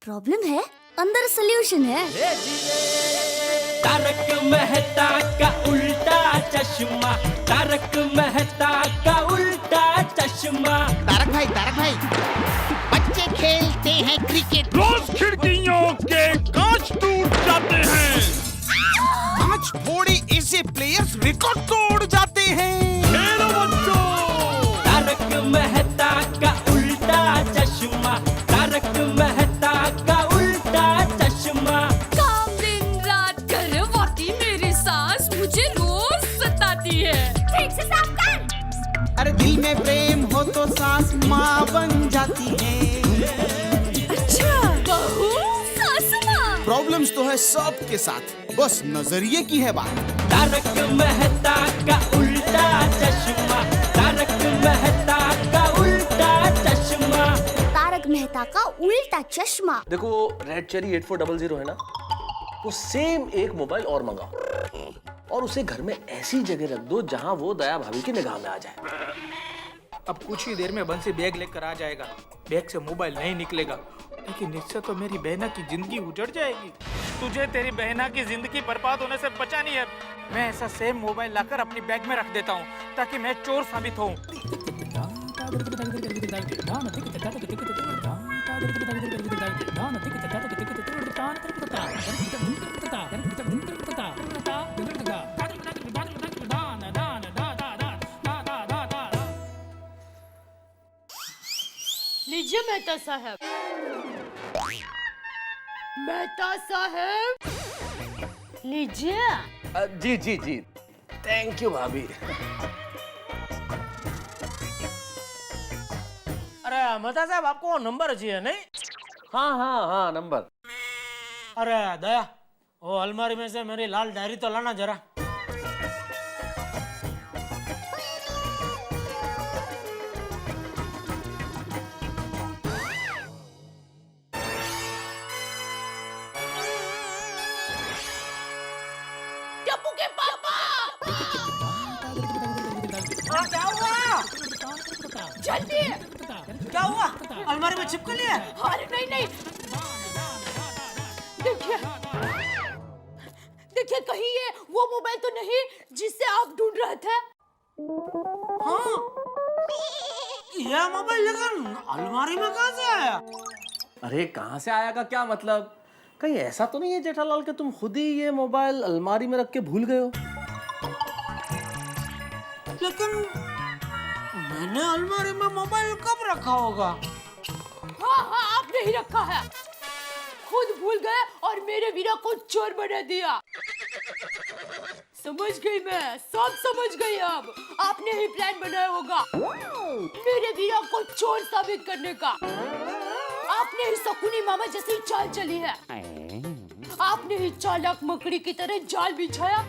Problem है, अंदर solution है। तारक मेहता का उल्टा चश्मा, तारक मेहता का उल्टा चश्मा। तारक भाई, बच्चे खेलते हैं क्रिकेट, रोज खिड़कियों के कांच टूट जाते हैं। कांच फोड़े ऐसे प्लेयर्स रिकॉर्ड तोड़ जाते हैं। खेलो बच्चों। तारक मेहता का उल्टा चश्मा, तारक मेहता का उल्टा चश्मा। काम दिन रात करवाती मेरी सास मुझे रोज सताती है। ठीक से साफ कर। अरे दिल में प्रेम हो तो सास माँ बन जाती है। अच्छा, बहू सास माँ। प्रॉब्लम्स तो है सबके साथ, बस नजरिए की है बात। तारक मेहता का उल्टा चश्मा, तारक मेहता का उल्टा चश्मा। तारक मेहता का उल्टा चश्मा। देखो रेड चेरी 8400 है ना, वो सेम एक मोबाइल और मंगाओ और उसे घर में ऐसी जगह रख दो जहां वो दया भाभी की निगाह में आ जाए। अब कुछ ही देर में बंसी बैग लेकर आ जाएगा। बैग से मोबाइल नहीं निकलेगा, लेकिन इससे तो मेरी बहना की जिंदगी उजड़ जाएगी। तुझे तेरी बहना की जिंदगी बर्बाद होने से बचानी है। मैं ऐसा सेम मोबाइल लाकर अपनी बैग में रख देता हूँ ताकि मैं चोर साबित हूँ। लीजिए मेहता साहब। मेहता साहब लीजिए। जी जी जी, थैंक यू भाभी। अरे मेहता साहब आपको नंबर चाहिए नहीं? हाँ हाँ हाँ, नंबर। अरे दया, वो अलमारी में से मेरी लाल डायरी तो लाना जरा। टप्पू के पापा। क्या हुआ? जल्दी। क्या हुआ? अलमारी में चिपक लिया? अरे नहीं नहीं, देखिए देखिए, कहीं ये वो मोबाइल तो नहीं जिससे आप ढूंढ रहे थे? हाँ, यह मोबाइल लेकिन अलमारी में कहाँ से आया? अरे कहाँ से आया का क्या मतलब? कहीं ऐसा तो नहीं है जेठालाल कि तुम खुद ही ये मोबाइल अलमारी में रख के भूल गए हो? लेकिन मैंने अलमारी में मोबाइल कब रखा होगा? हाँ हाँ, आपने ही रखा है। खुद भूल गए और मेरे वीरा को चोर बना दिया। समझ गई मैं, सब समझ गई। अब आपने ही प्लान बनाया होगा मेरे वीरा को चोर साबित करने का। आपने ही शकुनी मामा जैसी चाल चली है। आपने ही चालाक मकड़ी की तरह जाल बिछाया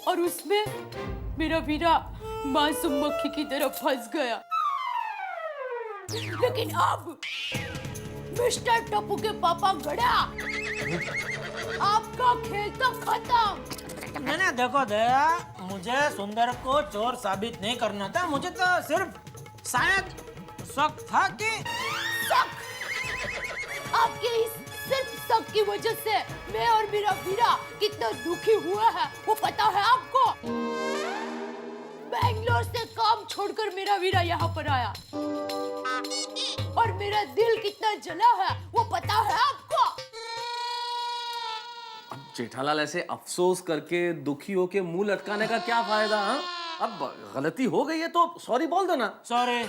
और उसमें मेरा वीरा मासूम मक्खी की तरह फंस गया। लेकिन अब मिस्टर टप्पू के पापा गड़ा, आपका खेल तो खत्म। मैंने देखो दया, मुझे सुंदर को चोर साबित नहीं करना था। मुझे तो सिर्फ शायद शक था कि आपके इस सिर्फ शक की वजह से मैं और मेरा वीरा कितना दुखी हुआ है वो पता है आपको? बैंगलोर से काम छोड़कर मेरा वीरा यहाँ पर आया और मेरा दिल कितना जला है वो पता है आपको? अब जेठालाल ऐसे अफसोस करके दुखी होके मुंह लटकाने का क्या फायदा? हाँ, अब गलती हो गई है तो सॉरी बोल दो ना। सॉरी,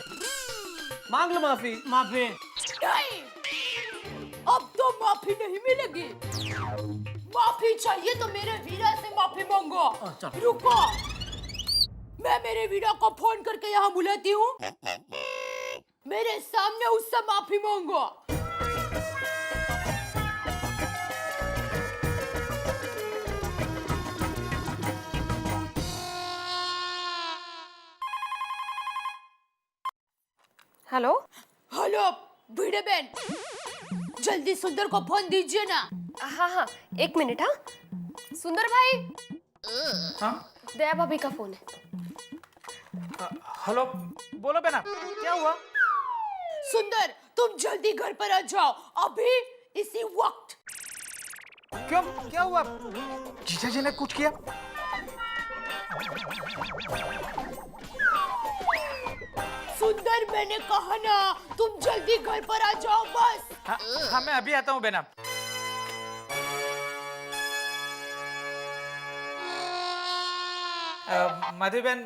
मांग लो माफी। माफी। नहीं, अब तो माफी नहीं मिलेगी। माफी चाहिए तो मेरे वीरा से माफी मांगो। रुको, मैं मेरे वीरा को फोन करके यहाँ बुलाती हूँ। मेरे सामने उससे माफी मांगो। हेलो हेलो भिड़े बहन, जल्दी सुंदर को फोन दीजिए ना। हाँ हाँ, एक मिनट। हाँ सुंदर भाई। हाँ दया भाभी का फोन है। हेलो, बोलो बेना, क्या हुआ? सुंदर, तुम जल्दी घर पर आ जाओ, अभी इसी वक्त। क्यों, क्या हुआ? जीजा जी ने कुछ किया? सुंदर, मैंने कहा ना, तुम जल्दी घर पर आ जाओ बस। हाँ, मैं अभी आता हूँ बेना। माधवी बहन,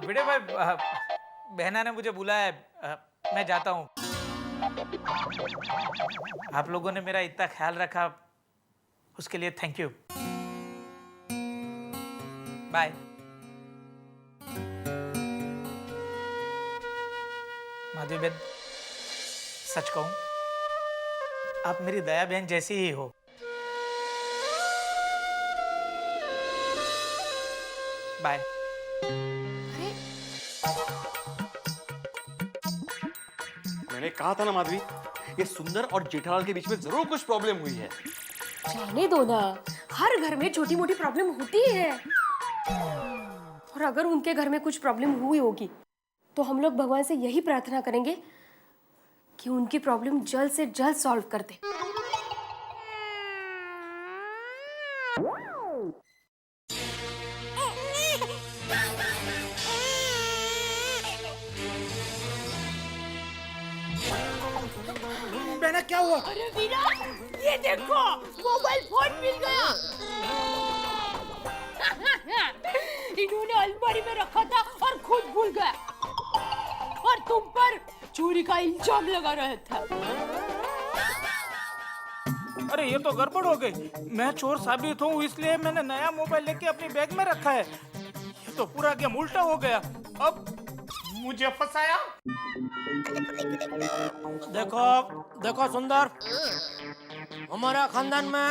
भिड़े भाई, बहना ने मुझे बुलाया है, मैं जाता हूँ। आप लोगों ने मेरा इतना ख्याल रखा, उसके लिए थैंक यू। बाय। माधवी बहन, सच कहूं, आप मेरी दया बहन जैसी ही हो। बाय। मैंने कहा था ना माधवी, ये सुंदर और जेठालाल के बीच में जरूर कुछ प्रॉब्लम हुई है। रहने दो ना, हर घर में छोटी मोटी प्रॉब्लम होती है। और अगर उनके घर में कुछ प्रॉब्लम हुई होगी तो हम लोग भगवान से यही प्रार्थना करेंगे कि उनकी प्रॉब्लम जल्द से जल्द सॉल्व कर दे। बेना, क्या हुआ? अरे वीरा, ये देखो, मोबाइल फोन मिल गया। इन्होंने अलमारी में रखा था और खुद भूल गए, और तुम पर चोरी का इल्जाम लगा रहे थे। अरे ये तो गड़बड़ हो गई। मैं चोर साबित हूँ, इसलिए मैंने नया मोबाइल लेके अपनी बैग में रखा है। ये तो पूरा गेम उल्टा हो गया। अब मुझे फंसाया। देखो देखो सुंदर, हमारा खानदान में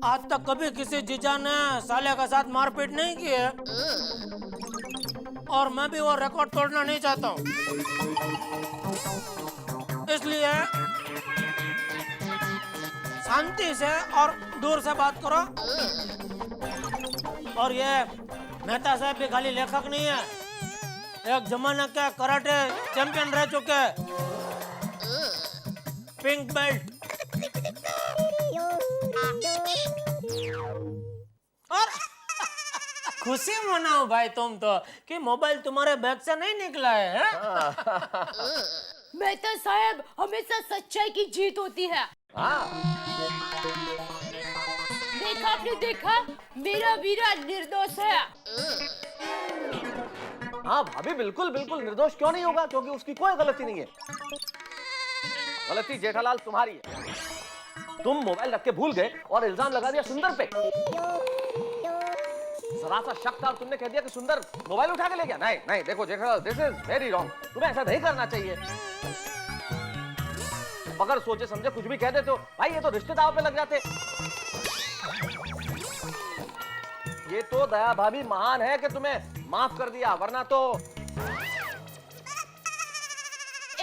आज तक कभी किसी जीजा ने साले के साथ मारपीट नहीं की है, और मैं भी वो रिकॉर्ड तोड़ना नहीं चाहता हूँ। इसलिए शांति से और दूर से बात करो। और ये मेहता साहब भी खाली लेखक नहीं है, एक जमाना के कराटे चैंपियन रह चुके, पिंक बेल्ट। और खुशी मनाओ भाई तुम तो कि मोबाइल तुम्हारे बैग से नहीं निकला है। मेहता साहब, हमेशा सच्चाई की जीत होती है। देखा आपने, देखा, मेरा वीरा निर्दोष है। हाँ भाभी, बिल्कुल बिल्कुल निर्दोष क्यों नहीं होगा, क्योंकि उसकी कोई गलती नहीं है। गलती जेठालाल तुम्हारी है। तुम मोबाइल रख के भूल गए और इल्जाम लगा दिया सुंदर पे। जरा सा शक था, तुमने कह दिया कि सुंदर मोबाइल उठा के ले गया। नहीं नहीं, देखो Jethalal, this is very wrong. तुम्हें ऐसा नहीं करना चाहिए। अगर सोचे समझे कुछ भी कह देते हो भाई, ये तो रिश्ते दांव पे लग जाते। ये तो दया भाभी महान है कि तुम्हें माफ कर दिया, वरना तो।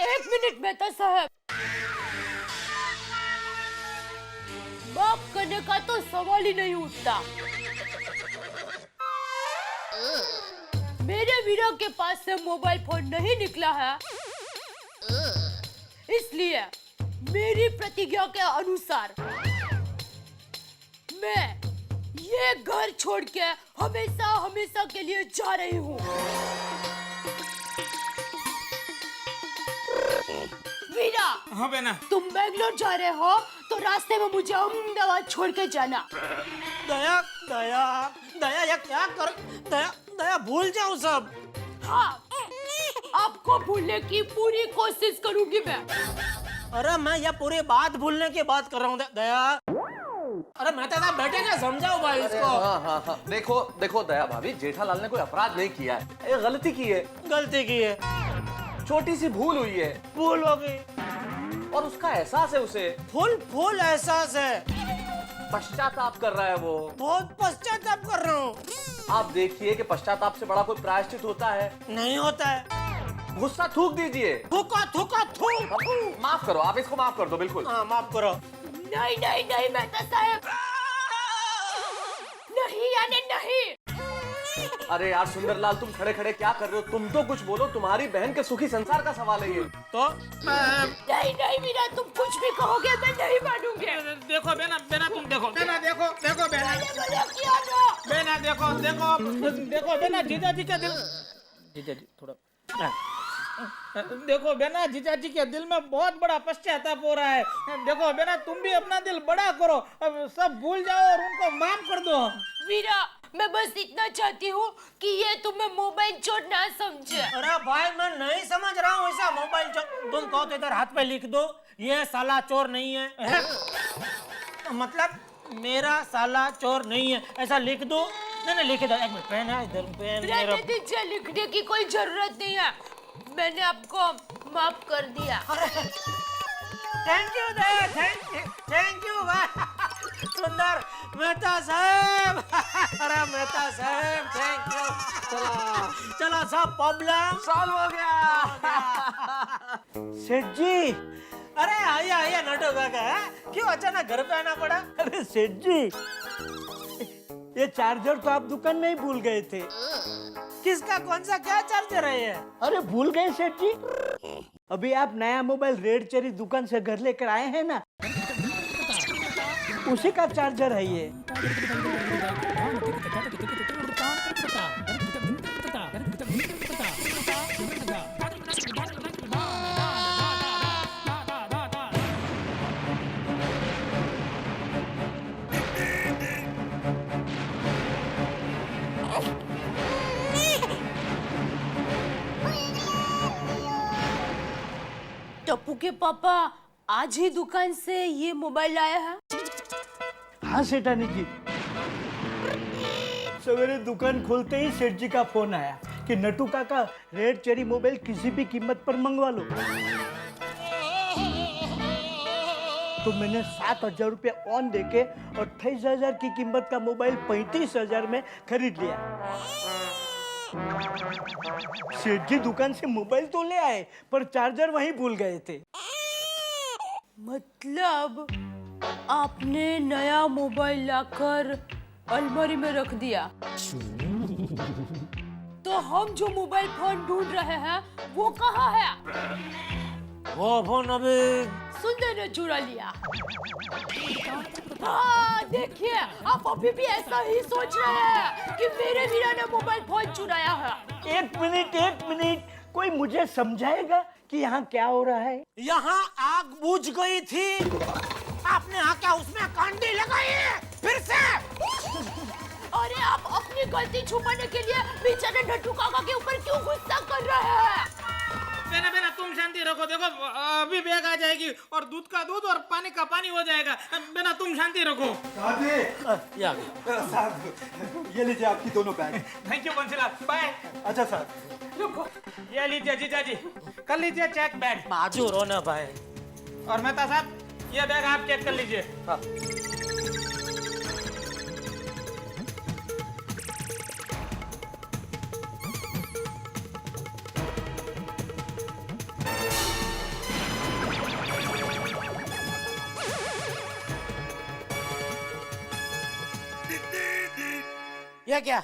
एक मिनट मेहता साहब, माफ करने का तो सवाल ही नहीं उठता। मेरे वीरा के पास से मोबाइल फोन नहीं निकला है, इसलिए मेरी प्रतिज्ञा के अनुसार मैं ये घर छोड़ के हमेशा हमेशा के लिए जा रही हूँ। वीरा। हाँ बेना। तुम बेंगलोर जा रहे हो तो रास्ते में मुझे अहमदाबाद छोड़ के जाना। दया दया दया, ये क्या कर, दया दया भूल जाओ सब। हाँ, आपको भूलने की पूरी कोशिश करूंगी मैं। अरे मैं ये पूरी बात भूलने की बात कर रहा हूँ दया। अरे मेहता साहब बैठे ना, समझाओ भाई इसको। हाँ, देखो देखो दया भाभी, जेठालाल ने कोई अपराध नहीं किया है, एक गलती की है। गलती की है, छोटी सी भूल हुई है, भूल हो गई, और उसका एहसास है उसे। फुल एहसास है, पश्चाताप कर रहा है वो। बहुत पश्चाताप कर रहा हूँ। आप देखिए कि पश्चाताप से बड़ा कोई प्रायश्चित होता है? नहीं होता है। गुस्सा थूक दीजिए। थूका थूका थूक। माफ करो, आप इसको माफ कर दो, बिल्कुल। हाँ, माफ करो। नहीं नहीं नहीं मेहता साहब, नहीं यानी नहीं। अरे यार सुंदरलाल, तुम खड़े खड़े क्या कर रहे हो? तुम तो कुछ बोलो, तुम्हारी बहन के सुखी संसार का सवाल है ये। तो नहीं नहीं मीरा, तुम कुछ भी कहोगे मैं नहीं मानूंगी। देखो बेना, बेना तुम देखो, बेना देखो, देखो बेना, किया ना। बेना देखो, देखो, देखो बेना, जीजा जी का दिल, जीजा जी थोड़ा, देखो बेना, जीजा जी के दिल में बहुत बड़ा पश्चाताप हो रहा है। देखो बेना, तुम भी अपना दिल बड़ा करो, अब सब भूल जाओ और उनको माफ कर दो। वीरा, मैं बस इतना चाहती हूँ कि ये तुम्हें मोबाइल चोर ना समझे। अरे भाई मैं नहीं समझ रहा हूँ ऐसा मोबाइल चोर। तुम कहो तो इधर हाथ पे लिख दो, ये साला चोर नहीं है। मतलब मेरा साला चोर नहीं है, ऐसा लिख दो। नहीं लिख दो, एक मिनट, पेन है इधर, पेन मेरा। रहने दीजिए, लिखने की कोई जरूरत नहीं है, मैंने आपको माफ कर दिया। थैंक यू थैंक यू सुंदर मेहता साहब। अरे मेहता साहब थैंक यू। चलो सब प्रॉब्लम सॉल्व हो गया। सेठ जी, अरे आइए नटो काका, क्यों अचानक घर पे आना पड़ा? अरे सेठ जी, ये चार्जर तो आप दुकान में ही भूल गए थे। किसका, कौन सा, क्या चार्जर है ये? अरे भूल गए सेठ जी? अभी आप नया मोबाइल रेड चेरी दुकान से घर लेकर आए हैं ना, उसी का चार्जर है ये। टप्पू के पापा आज ही दुकान से ये मोबाइल लाया है? हाँ सेठानी जी, सवेरे दुकान खोलते ही सेठ जी का फोन आया कि नटू काका रेड चेरी मोबाइल किसी भी कीमत पर मंगवा लो। तो मैंने 7,000 रुपये ऑन देके 28,000 की कीमत का मोबाइल 35,000 में खरीद लिया। सेठ जी दुकान से मोबाइल तो ले आए पर चार्जर वहीं भूल गए थे। मतलब आपने नया मोबाइल लाकर अलमारी में रख दिया? तो हम जो मोबाइल फोन ढूंढ रहे हैं वो कहाँ है? वो फोन अभी सुंदर ने चुरा लिया। हाँ देखिए, आप अभी भी ऐसा ही सोच रहे हैं कि मेरे वीरा ने मोबाइल फोन चुराया है। एक मिनट, कोई मुझे समझाएगा कि यहाँ क्या हो रहा है? यहाँ आग बुझ गई थी, आपने आके उसमें कांडी लगाई है फिर से। अरे आप अपनी गलती छुपाने के लिए बेचारे नट्टू काका के ऊपर क्यों गुस्सा कर रहे हैं? बेना तुम शांति रखो, देखो अभी बैग आ जाएगी और दूध का दूध और पानी का पानी हो जाएगा। बेना तुम शांति रखो। ये आ गया साहब, ये लीजिए आपकी दोनों bag. Thank you Bansilal, bye. अच्छा साहब, रुको, ये लीजिए जीजा जी, कर लीजिए चेक बैग। बाजू रो ना भाई। और मेहता साहब, ये बैग आप चेक कर लीजिए। हाँ। ये क्या?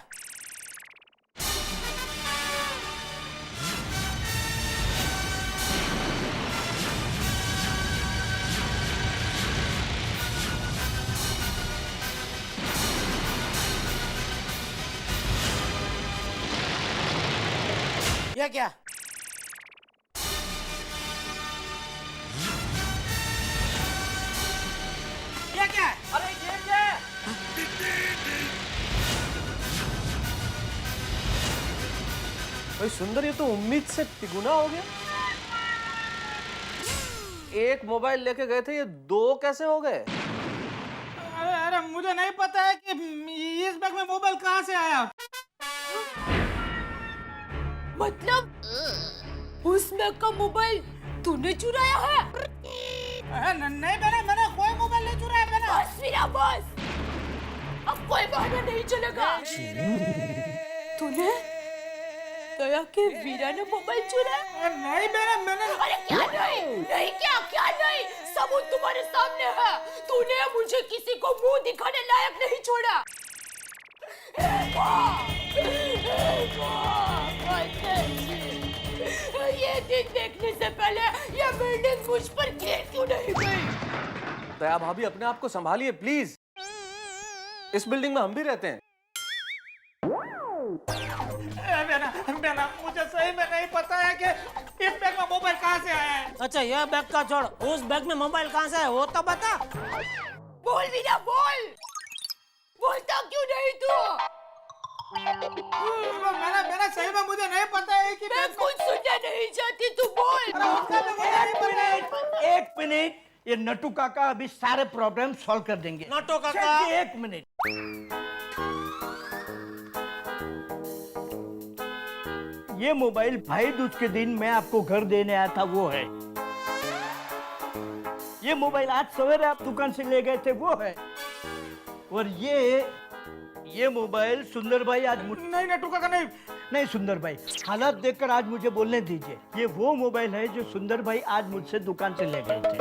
ये क्या? ये क्या? अरे ये क्या? भाई सुंदर, ये तो उम्मीद से तिगुना हो गया। एक मोबाइल लेके गए थे, ये दो कैसे हो गए? अरे मुझे नहीं पता है कि इस बैग में मोबाइल कहाँ से आया। मतलब उस बैग का मोबाइल तूने चुराया है? नहीं बेना, मैंने कोई मोबाइल नहीं चुराया बेना। बस वीरा बस, अब कोई बहाना नहीं चलेगा। तूने दया के वीरा ने मोबाइल चुराया? नहीं बेना, मैंने। अरे क्या नहीं क्या नहीं, सबूत तुम्हारे सामने है। तूने मुझे किसी को मुंह दिखाने लायक नहीं छोड़ा। ये दिन देखने से पहले ये बिल्डिंग मुझ पर गिर क्यों नहीं गई? दया भाभी अपने आप को संभालिए प्लीज। इस बिल्डिंग में हम भी रहते हैं। बेना, मुझे सही में नहीं पता है कि इस बैग में मोबाइल कहाँ से आया है। अच्छा यह बैग का छोड़, उस बैग में मोबाइल कहाँ से है वो तो बता। बोल वीरा बोल, बोलता क्यों नहीं तू? मेरा सही में मुझे नहीं पता है कि मैं कुछ सुनना नहीं चाहती, तू बोल। एक मिनट, ये नटू काका अभी सारे प्रॉब्लम सॉल्व कर देंगे। नटू काका एक मिनट। ये मोबाइल भाई दूज के दिन मैं आपको घर देने आया था वो है। ये मोबाइल आज सवेरे आप दुकान से ले गए थे वो है। और ये मोबाइल सुंदर भाई आज नहीं नटू काका नहीं। नहीं सुंदर भाई, हालात देखकर आज मुझे बोलने दीजिए। ये वो मोबाइल है जो सुंदर भाई आज मुझसे दुकान से ले गए थे।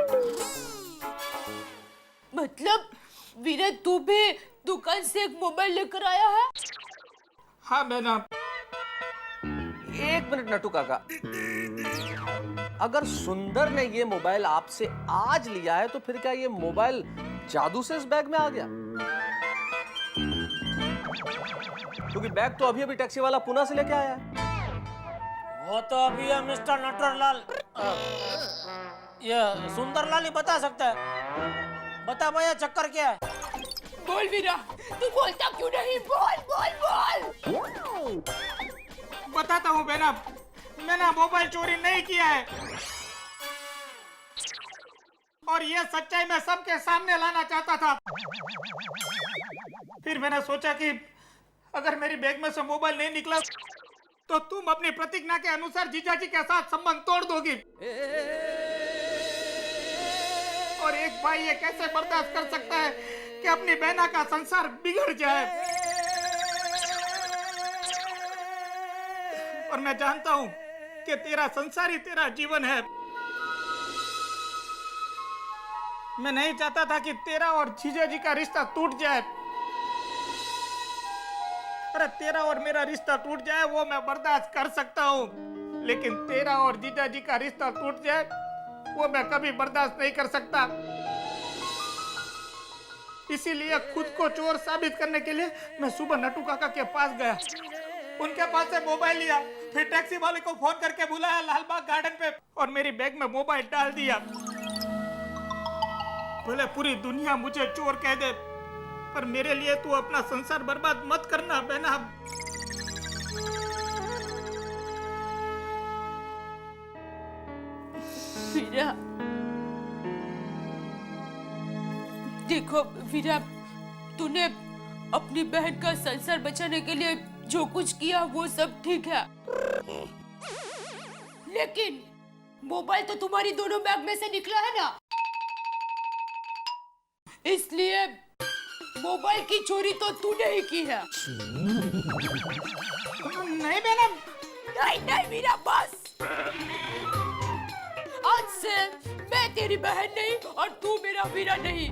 मतलब वीरा तू भी दुकान से एक मोबाइल लेकर आया है? हाँ बेना। एक मिनट नटू काका, अगर सुंदर ने ये मोबाइल आपसे आज लिया है तो फिर क्या ये मोबाइल जादू से इस बैग में आ गया? क्योंकि बैग तो अभी अभी टैक्सी वाला पुणे से लेके आया है। वो तो अभी है मिस्टर नटवरलाल, ये सुंदरलाल ही बता सकता है। बता भैया चक्कर क्या है? बोल वीरा, तू बोलता क्यों नहीं? बोल बोल बोल। बताता हूँ बेना, मैंने मोबाइल चोरी नहीं किया है और ये सच्चाई मैं सबके सामने लाना चाहता था। फिर मैंने सोचा कि अगर मेरी बैग में से मोबाइल नहीं निकला तो तुम अपनी प्रतिज्ञा के अनुसार जीजाजी के साथ संबंध तोड़ दोगी। और एक भाई ये कैसे बर्दाश्त कर सकता है कि अपनी बहना का संसार बिगड़ जाए? और मैं जानता हूं कि तेरा संसार ही तेरा जीवन है। मैं नहीं चाहता था कि तेरा और जीजा जी का रिश्ता टूट जाए। अरे तेरा और मेरा रिश्ता टूट जाए वो मैं बर्दाश्त कर सकता हूं, लेकिन तेरा और जीजा जी का रिश्ता टूट जाए वो मैं कभी बर्दाश्त नहीं कर सकता। इसीलिए खुद को चोर साबित करने के लिए मैं सुबह नटू काका के पास गया, उनके पास से मोबाइल लिया, फिर टैक्सी वाले को फोन करके बुलाया लालबाग गार्डन पे और मेरी बैग में मोबाइल डाल दिया। भले पूरी दुनिया मुझे चोर कह दे, पर मेरे लिए तू अपना संसार बर्बाद मत करना बहना। वीरा, देखो वीरा, तूने अपनी बहन का संसार बचाने के लिए जो कुछ किया वो सब ठीक है, लेकिन मोबाइल तो तुम्हारी दोनों बैग में से निकला है ना, इसलिए मोबाइल की चोरी तो तूने ही की है। नहीं बेना। नहीं नहीं वीरा, बस। आज से मैं तेरी बहन नहीं और तू मेरा वीरा नहीं।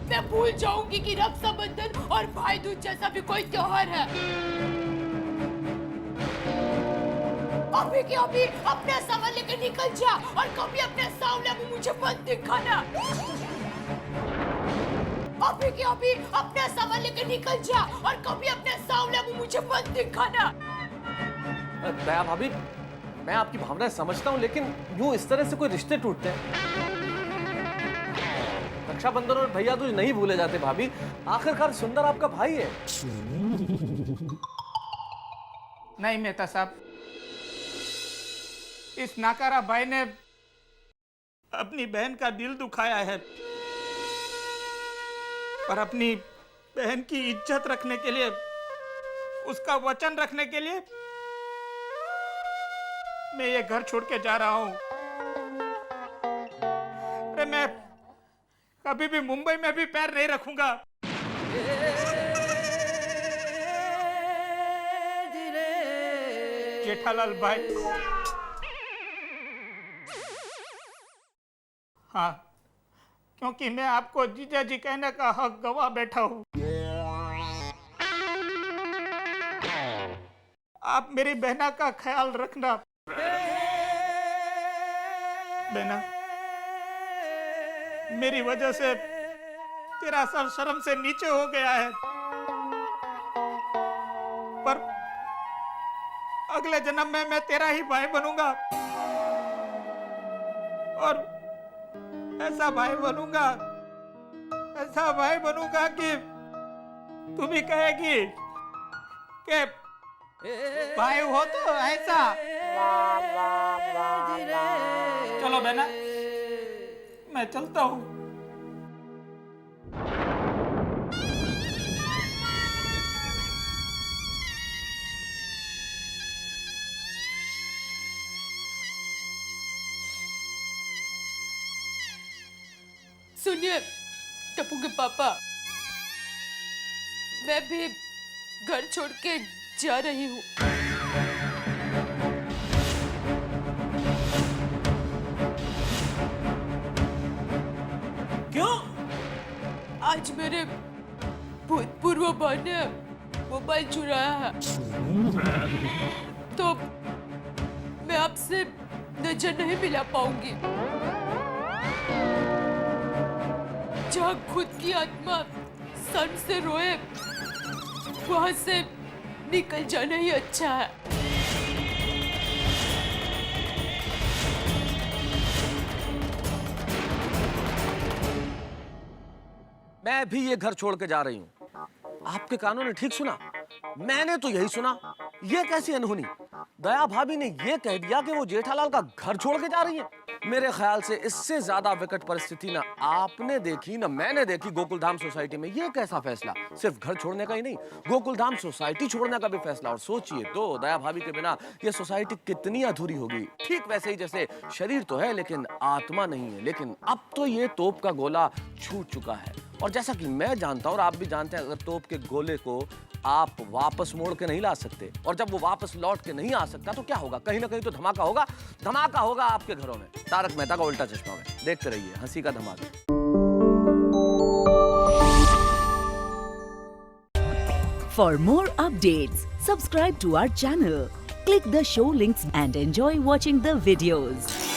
मैं भूल जाऊंगी कि रक्षाबंधन और भाई दूज जैसा भी कोई त्योहार है। अभी के अभी अपना सामान लेकर निकल जा और कभी अपने सामने में मुझे मत दिखाना। अभी के अभी अपना सामान लेकर निकल जा और कभी अपने सामने में मुझे मत दिखाना। दया भाभी, मैं आपकी भावनाएं समझता हूँ, लेकिन यूं इस तरह से कोई रिश्ते टूटते हैं? रक्षाबंधन और भैया दूज नहीं भूले जाते भाभी। आखिरकार सुंदर आपका भाई है। नहीं मेहता साहब, इस नाकारा भाई ने अपनी बहन का दिल दुखाया है और अपनी बहन की इज्जत रखने के लिए, उसका वचन रखने के लिए मैं ये घर छोड़ के जा रहा हूं। अरे मैं कभी भी मुंबई में भी पैर नहीं रखूंगा। जेठालाल भाई, हाँ, क्योंकि मैं आपको जीजा जी कहने का हक गवा बैठा हूँ। आप मेरी बहना का ख्याल रखना। बहना, मेरी वजह से तेरा सर शर्म से नीचे हो गया है, पर अगले जन्म में मैं तेरा ही भाई बनूंगा और ऐसा भाई बनूंगा कि तू भी कहेगी कि भाई हो तो ऐसा। चलो बहना, मैं चलता हूँ। सुनिए टप्पू के पापा, मैं भी घर छोड़ के जा रही हूँ। क्यों? आज मेरे भूतपूर्व भाई ने मोबाइल चुराया है, तो मैं आपसे नजर नहीं मिला पाऊंगी। जहाँ खुद की आत्मा सन से रोए, वहां से निकल जाना ही अच्छा है। मैं भी ये घर छोड़ के जा रही हूँ। आपके कानों ने ठीक सुना, मैंने तो यही सुना। ये कैसी अनहोनी, दया भाभी ने ये कह दिया कि वो जेठालाल का घर छोड़ के जा रही है। मेरे ख्याल से इससे ज्यादा विकट परिस्थिति ना आपने देखी ना मैंने देखी गोकुलधाम सोसाइटी में। ये कैसा फैसला, सिर्फ घर छोड़ने का ही नहीं, गोकुलधाम सोसाइटी छोड़ने का भी फैसला। और सोचिए तो दया भाभी के बिना ये सोसाइटी कितनी अधूरी होगी। ठीक वैसे ही जैसे शरीर तो है लेकिन आत्मा नहीं है। लेकिन अब तो ये तोप का गोला छूट चुका है, और जैसा कि मैं जानता हूं और आप भी जानते हैं, अगर तोप के गोले को आप वापस मोड़ के नहीं ला सकते, और जब वो वापस लौट के नहीं आ सकता तो क्या होगा? कहीं ना कहीं तो धमाका होगा। धमाका होगा आपके घरों में। तारक मेहता का उल्टा चश्मा में देखते रहिए हंसी का धमाका। For more updates, subscribe to our channel, click the show links and enjoy watching the videos.